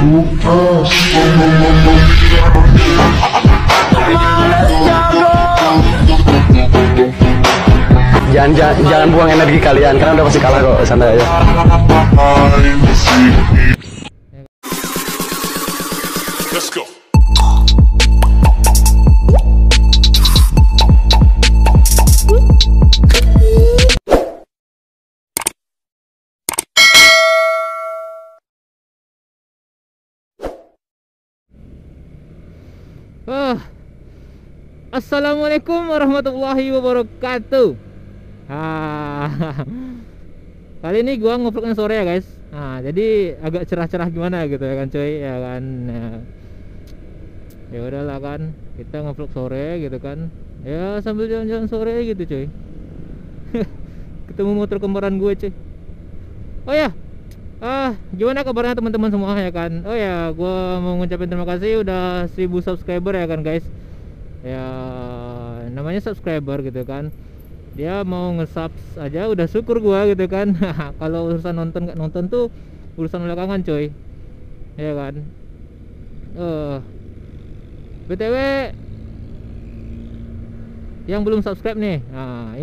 Jangan buang energi kalian, karena udah pasti kalah kok, santai aja. Let's go. Assalamualaikum warahmatullahi wabarakatuh. Kali ini gua ngevlognya sore ya guys. Jadi agak cerah-cerah gimana gitu ya kan cuy, ya kan. Ya udahlah kan, kita ngevlog sore gitu kan. Ya sambil jalan-jalan sore gitu cuy. Ketemu motor kembaran gue cuy. Oh ya, gimana kabarnya teman-teman semua ya kan? Oh ya, gua mau ngucapin terima kasih udah 1000 subscriber ya kan guys. Ya namanya subscriber gitu kan, dia mau nge-subs aja udah syukur gua gitu kan. Kalau urusan nonton nggak nonton tuh urusan belakangan coy, ya kan. BTW yang belum subscribe nih,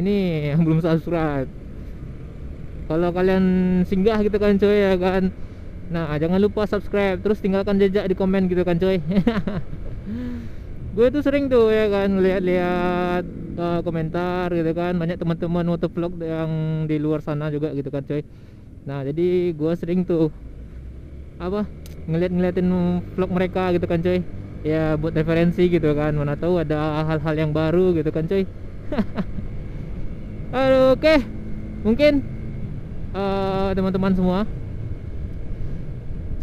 ini yang belum subscribe, kalau kalian singgah gitu kan coy ya kan, jangan lupa subscribe, terus tinggalkan jejak di komen gitu kan coy. Gue tuh sering tuh ya kan lihat-lihat komentar gitu kan, banyak teman-teman motovlog yang di luar sana juga gitu kan coy. Jadi gue sering tuh ngeliatin vlog mereka gitu kan coy, ya buat referensi gitu kan, mana tahu ada hal-hal yang baru gitu kan coy. Aduh, oke. Mungkin teman-teman semua,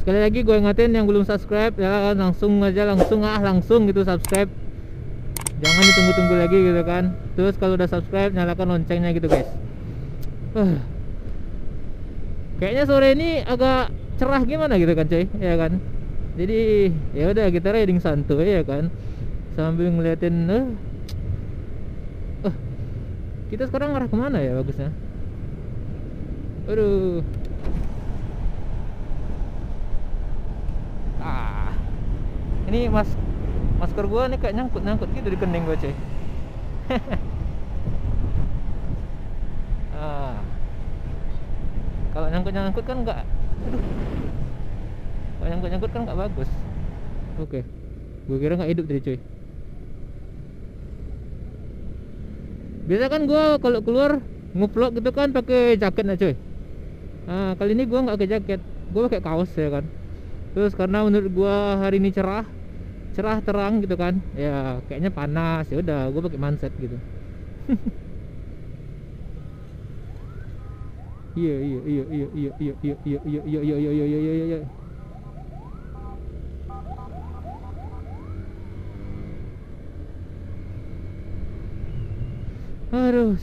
sekali lagi gue ingatin yang belum subscribe ya langsung gitu subscribe, jangan ditunggu-tunggu lagi gitu kan. Terus kalau udah subscribe nyalakan loncengnya gitu guys. Kayaknya sore ini agak cerah gimana gitu kan coy, ya kan. Jadi ya udah kita riding santuy ya kan, sambil ngeliatin kita sekarang arah kemana ya bagusnya. Aduh. Ini masker gua nih kayak nyangkut gitu di kening gua cuy. Kalau nyangkut kan nggak, kalau nyangkut kan nggak bagus. Oke, gua kira nggak hidup tadi cuy. Biasa kan gua kalau keluar ngevlog gitu kan pakai jaket nah cuy. Kali ini gua nggak pakai jaket, gua pakai kaos ya kan. Terus karena menurut gua hari ini cerah terang gitu kan, ya kayaknya panas, ya udah gua pakai manset gitu. Iya. Aduh,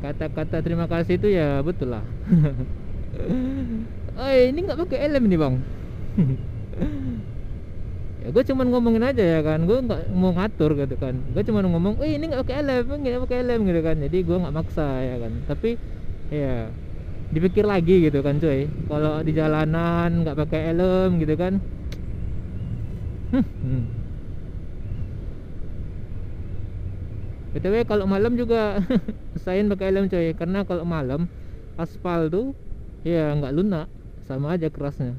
kata-kata terima kasih itu ya betul lah. Ini nggak pakai helm nih bang. Ya gue cuman ngomongin aja ya kan, gue nggak mau ngatur gitu kan, gue cuman ngomong ini nggak pakai helm gitu kan. Jadi gue nggak maksa ya kan, tapi ya dipikir lagi gitu kan cuy, kalau di jalanan nggak pakai helm gitu kan. BTW kalau malam juga usahain pakai helm coy, karena kalau malam aspal tuh ya nggak lunak, sama aja kerasnya.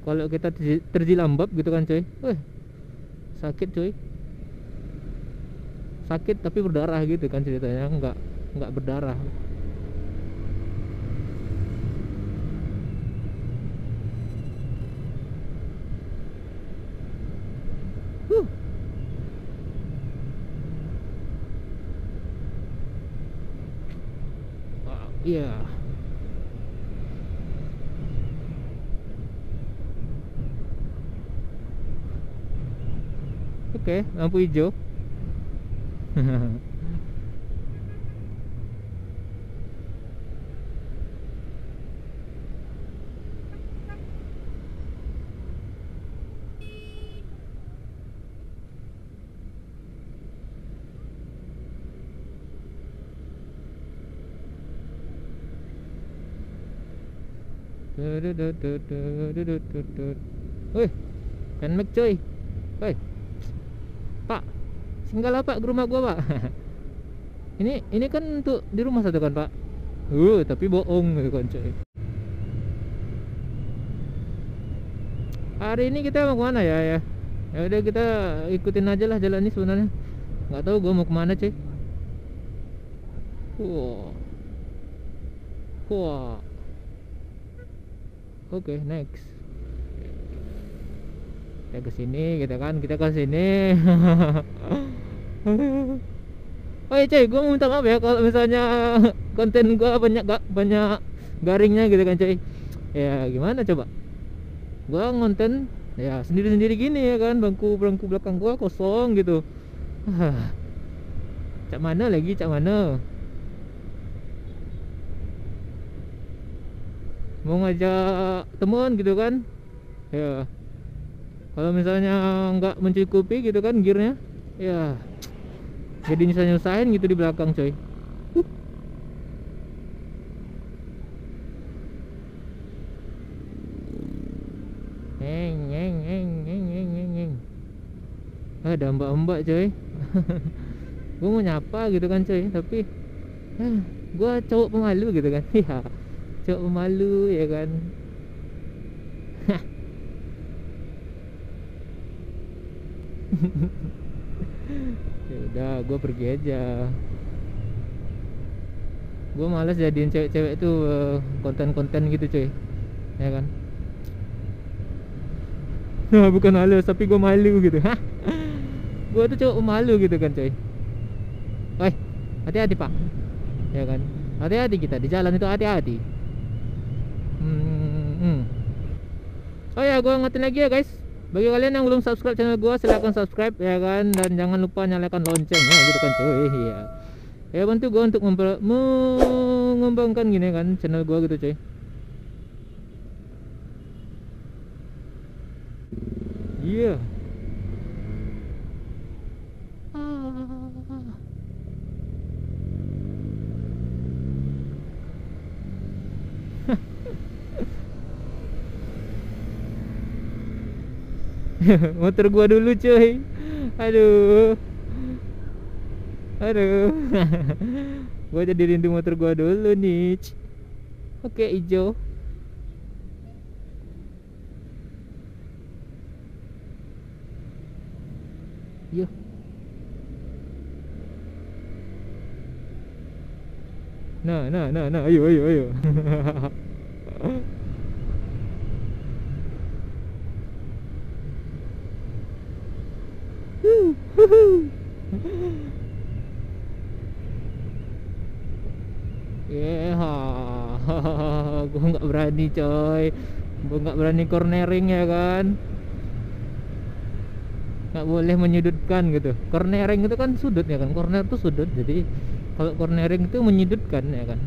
Kalau kita terjilambab gitu kan coy, sakit coy, sakit tapi berdarah gitu kan ceritanya, nggak berdarah. Iya. Oke, lampu hijau. Woi, Nmax coy. Woi, Pak, singgahlah Pak ke rumah gua Pak. Ini kan untuk di rumah satu kan Pak. Tapi bohong gitu kan coy. Hari ini kita mau kemana ya? Ya udah kita ikutin aja lah jalan ini sebenarnya. Nggak tahu gua mau kemana coy. Wah. Oke, next. Kita ke sini gitu kan, kita ke sini. Oh iya cuy, gue mau minta maaf ya kalau misalnya konten gue banyak garingnya gitu kan cuy. Ya gimana coba? Gue ngonten ya sendiri-sendiri gini ya kan, bangku belakang gue kosong gitu. Cak mana lagi, cak mana? Mau ngajak temen gitu kan? Ya. Kalau misalnya nggak mencukupi gitu kan gearnya, ya jadi nyusahin gitu di belakang coy. Ada mbak-mbak coy. Gue mau nyapa gitu kan coy, tapi gue cowok pemalu gitu kan. Ya, cowok pemalu ya kan. Ya udah, gue pergi aja. Gue malas jadiin cewek-cewek itu konten-konten gitu cuy, ya kan. Nah bukan malas, tapi gue malu gitu. Gue tuh cowok malu gitu kan cuy. Woi, hati-hati pak, ya kan. Hati-hati kita di jalan itu, hati-hati. Oh ya, gue ngetin lagi ya guys. Bagi kalian yang belum subscribe channel gua, silahkan subscribe ya kan, dan jangan lupa nyalakan loncengnya gitu kan cuy. Ya, ya bantu gua untuk mengembangkan gini kan channel gua gitu cuy. Iya. Motor gua dulu cuy. Aduh. Gua jadi rindu motor gua dulu nih. Oke, hijau. Yo. Nah, ayo. Gue nggak berani coy, gue nggak berani cornering ya kan, nggak boleh menyudutkan gitu. Cornering itu kan sudut ya kan, corner tuh sudut, jadi kalau cornering itu menyudutkan ya kan,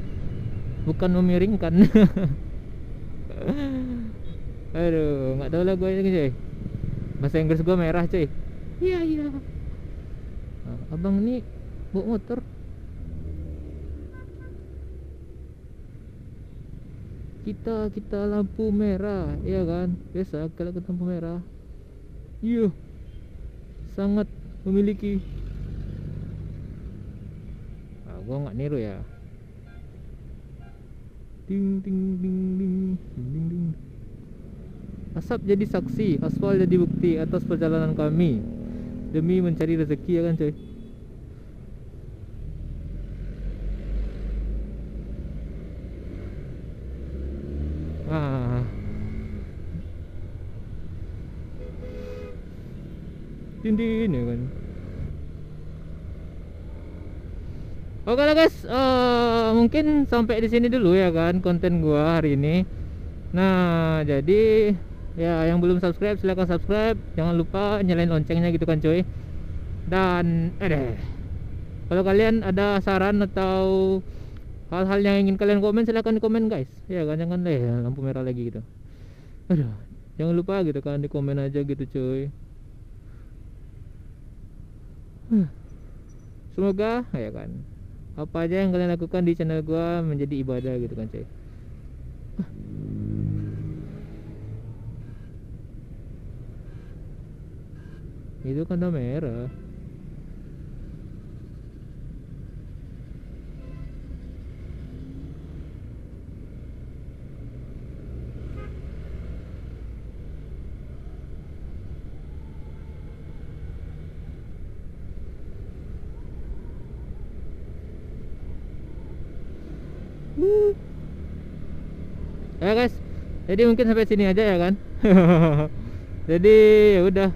bukan memiringkan. Aduh, nggak tahu lah gue ini coy, bahasa Inggris gue merah coy. Iya. Nah, abang ini bawa motor. Kita lampu merah ya kan, biasa kalau ke lampu merah. Iya, sangat memiliki. Gua nggak niru ya. Ding. Asap jadi saksi, aspal jadi bukti atas perjalanan kami demi mencari rezeki ya kan coy. Din ya kan. Oke lah guys, mungkin sampai di sini dulu ya kan konten gua hari ini. Nah, jadi ya yang belum subscribe silahkan subscribe, jangan lupa nyalain loncengnya gitu kan coy. Dan kalau kalian ada saran atau hal-hal yang ingin kalian komen, silahkan di komen guys. Ya kan, jangan lampu merah lagi gitu. Aduh, jangan lupa gitu kan di komen aja gitu cuy. Semoga ya kan apa aja yang kalian lakukan di channel gua menjadi ibadah gitu kan cuy. Itu kan udah merah. Ya guys, jadi mungkin sampai sini aja ya kan. Jadi ya udah,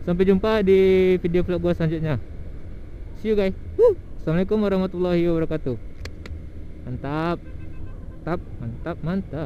sampai jumpa di video vlog gua selanjutnya. See you guys. Assalamualaikum warahmatullahi wabarakatuh. Mantap, mantap, mantap, mantap.